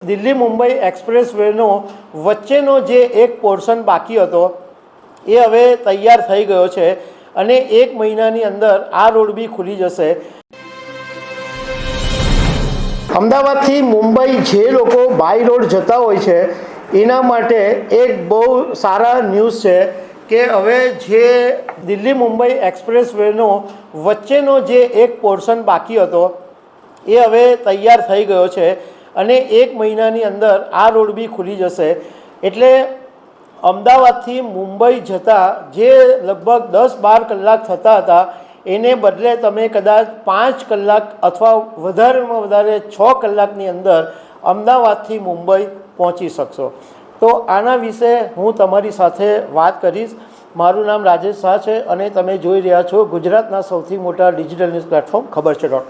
Delhi Mumbai express વેનો વચ્ચેનો જે એક પોર્શન બાકી હતો એ હવે તૈયાર થઈ ગયો છે અને 1 મહિનાની અંદર આ રોડ બી ખુલી જશે। અમદાવાદથી મુંબઈ જે લોકો બાય રોડ જતા હોય છે એના માટે એક બહુ સારા ન્યૂઝ છે કે હવે જે દિલ્હી મુંબઈ એક્સપ્રેસ વેનો વચ્ચેનો જે એક પોર્શન બાકી હતો એ હવે તૈયાર થઈ ગયો છે અને 1 મહિનાની અંદર આ રોડ બી ખુલી જશે। એટલે અમદાવાદથી મુંબઈ જતા જે લગભગ 10-12 કલાક થતા હતા એને બદલે તમે કદાચ 5 કલાક અથવા વધારેમાં વધારે 6 કલાકની અંદર અમદાવાદથી મુંબઈ પહોંચી શકશો। તો આના વિશે હું તમારી સાથે વાત કરીશ। મારું નામ રાજેશ શાહ છે અને તમે જોઈ રહ્યા છો ગુજરાતના સૌથી મોટા ડિજિટલ ન્યૂઝ પ્લેટફોર્મ ખબર છે .com।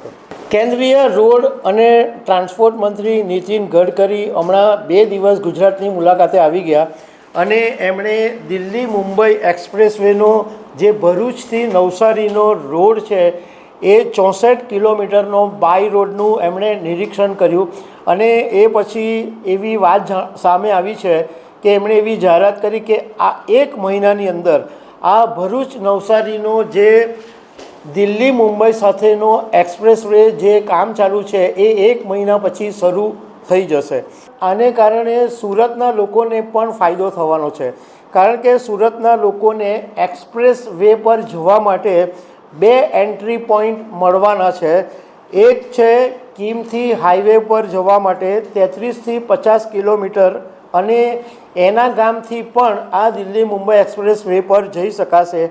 કેન્દ્રીય રોડ અને ટ્રાન્સપોર્ટ મંત્રી નીતિન ગડકરી હમણાં 2 દિવસ ગુજરાતની મુલાકાતે આવી ગયા અને એમણે દિલ્હી મુંબઈ એક્સપ્રેસ વેનો જે ભરૂચથી નવસારીનો રોડ છે એ 64 કિલોમીટરનો બાય રોડનું એમણે નિરીક્ષણ કર્યું અને એ પછી એવી વાત સામે આવી છે કે એમણે એવી જાહેરાત કરી કે આ 1 મહિનાની અંદર આ ભરૂચ નવસારીનો જે દિલ્હી મુંબઈ સાથેનો એક્સપ્રેસ વે જે કામ ચાલુ છે એ 1 મહિના પછી શરૂ થઈ જશે। આને કારણે સુરતના લોકોને પણ ફાયદો થવાનો છે કારણ કે સુરતના લોકોને એક્સપ્રેસ વે પર જવા માટે 2 એન્ટ્રી પોઈન્ટ મળવાના છે। એક છે કિમથી હાઈવે પર જવા માટે 33થી 50 કિલોમીટર અને એના ગામથી પણ આ દિલ્હી મુંબઈ એક્સપ્રેસ વે પર જઈ શકાશે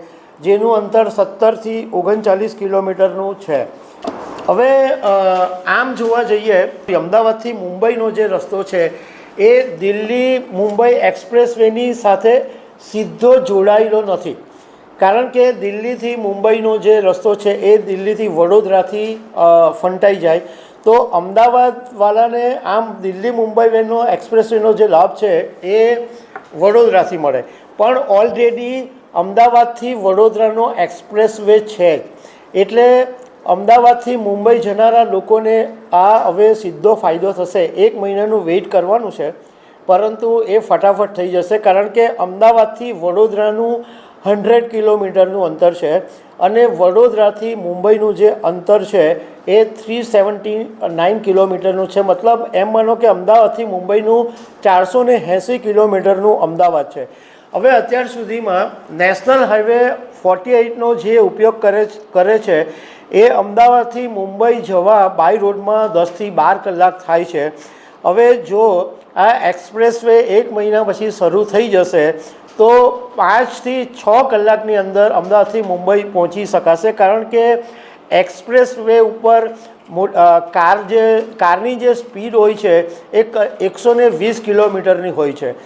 જેનું અંતર 17થી 39 કિલોમીટરનું છે। હવે આમ જોવા જઈએ અમદાવાદથી મુંબઈનો જે રસ્તો છે એ દિલ્હી મુંબઈ એક્સપ્રેસ વેની સાથે સીધો જોડાયેલો નથી કારણ કે દિલ્હીથી મુંબઈનો જે રસ્તો છે એ દિલ્હીથી વડોદરાથી ફંટાઈ જાય તો અમદાવાદવાળાને આમ દિલ્હી મુંબઈ વેનો એક્સપ્રેસ વેનો જે લાભ છે એ વડોદરાથી મળે પણ ઓલરેડી અમદાવાદથી વડોદરાનો એક્સપ્રેસ વે છે એટલે અમદાવાદથી મુંબઈ જનારા લોકોને આ હવે સીધો ફાયદો થશે। 1 મહિનાનું વેઇટ કરવાનું છે પરંતુ એ ફટાફટ થઈ જશે કારણ કે અમદાવાદથી વડોદરાનું 100 કિલોમીટરનું અંતર છે અને વડોદરાથી મુંબઈનું જે અંતર છે એ 379 કિલોમીટરનું છે। મતલબ એમ માનો કે અમદાવાદથી મુંબઈનું 480 કિલોમીટરનું અમદાવાદ છે। હવે અત્યાર સુધીમાં નેશનલ હાઈવે 48નો જે ઉપયોગ કરે છે એ અમદાવાદથી મુંબઈ જવા બાય રોડમાં 10થી 12 કલાક થાય છે। હવે જો આ એક્સપ્રેસ વે 1 મહિના પછી શરૂ થઈ જશે તો 5થી 6 કલાકની અંદર અમદાવાદથી મુંબઈ પહોંચી શકાશે કારણ કે એક્સપ્રેસ વે ઉપર કારની જે સ્પીડ હોય છે એ 120 કિલોમીટરની હોય છે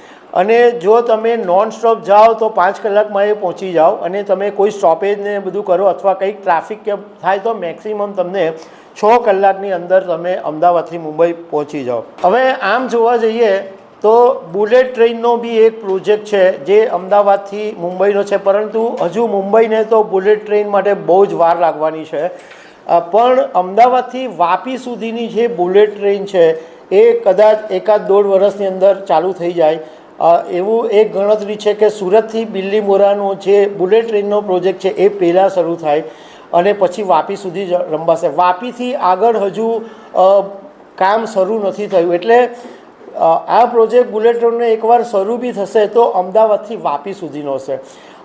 અને જો તમે નોન સ્ટોપ જાઓ તો 5 કલાકમાં એ પહોંચી જાઓ અને તમે કોઈ સ્ટોપેજને બધું કરો અથવા કંઈક ટ્રાફિક કે થાય તો મેક્સિમમ તમને 6 કલાકની અંદર તમે અમદાવાદથી મુંબઈ પહોંચી જાઓ। હવે આમ જોવા જઈએ તો બુલેટ ટ્રેનનો બી એક પ્રોજેક્ટ છે જે અમદાવાદથી મુંબઈનો છે પરંતુ હજુ મુંબઈને તો બુલેટ ટ્રેન માટે બહુ જ વાર લાગવાની છે પણ અમદાવાદથી વાપી સુધીની જે બુલેટ ટ્રેન છે એ કદાચ 1-1.5 વર્ષની અંદર ચાલુ થઈ જાય એવું એક ગણતરી છે કે સુરતથી બિલ્લીમોરાનો જે બુલેટ ટ્રેનનો પ્રોજેક્ટ છે એ પહેલાં શરૂ થાય અને પછી વાપી સુધી જ રંબાશે। વાપીથી આગળ હજુ કામ શરૂ નથી થયું એટલે આ પ્રોજેક્ટ બુલેટ ટ્રેનનો એકવાર શરૂ બી થશે તો અમદાવાદથી વાપી સુધીનો હશે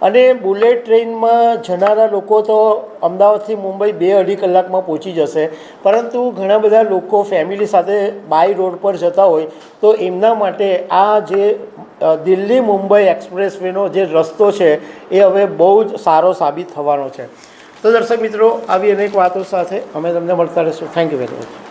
અને બુલેટ ટ્રેનમાં જનારા લોકો તો અમદાવાદથી મુંબઈ 2-2.5 કલાકમાં પહોંચી જશે પરંતુ ઘણા બધા લોકો ફેમિલી સાથે બાય રોડ પર જતા હોય તો એમના માટે આ જે દિલ્હી મુંબઈ એક્સપ્રેસ વેનો જે રસ્તો છે એ હવે બહુ જ સારો સાબિત થવાનો છે। તો દર્શક મિત્રો આવી અનેક વાતો સાથે અમે તમને મળતા રહીશું। Thank you very much.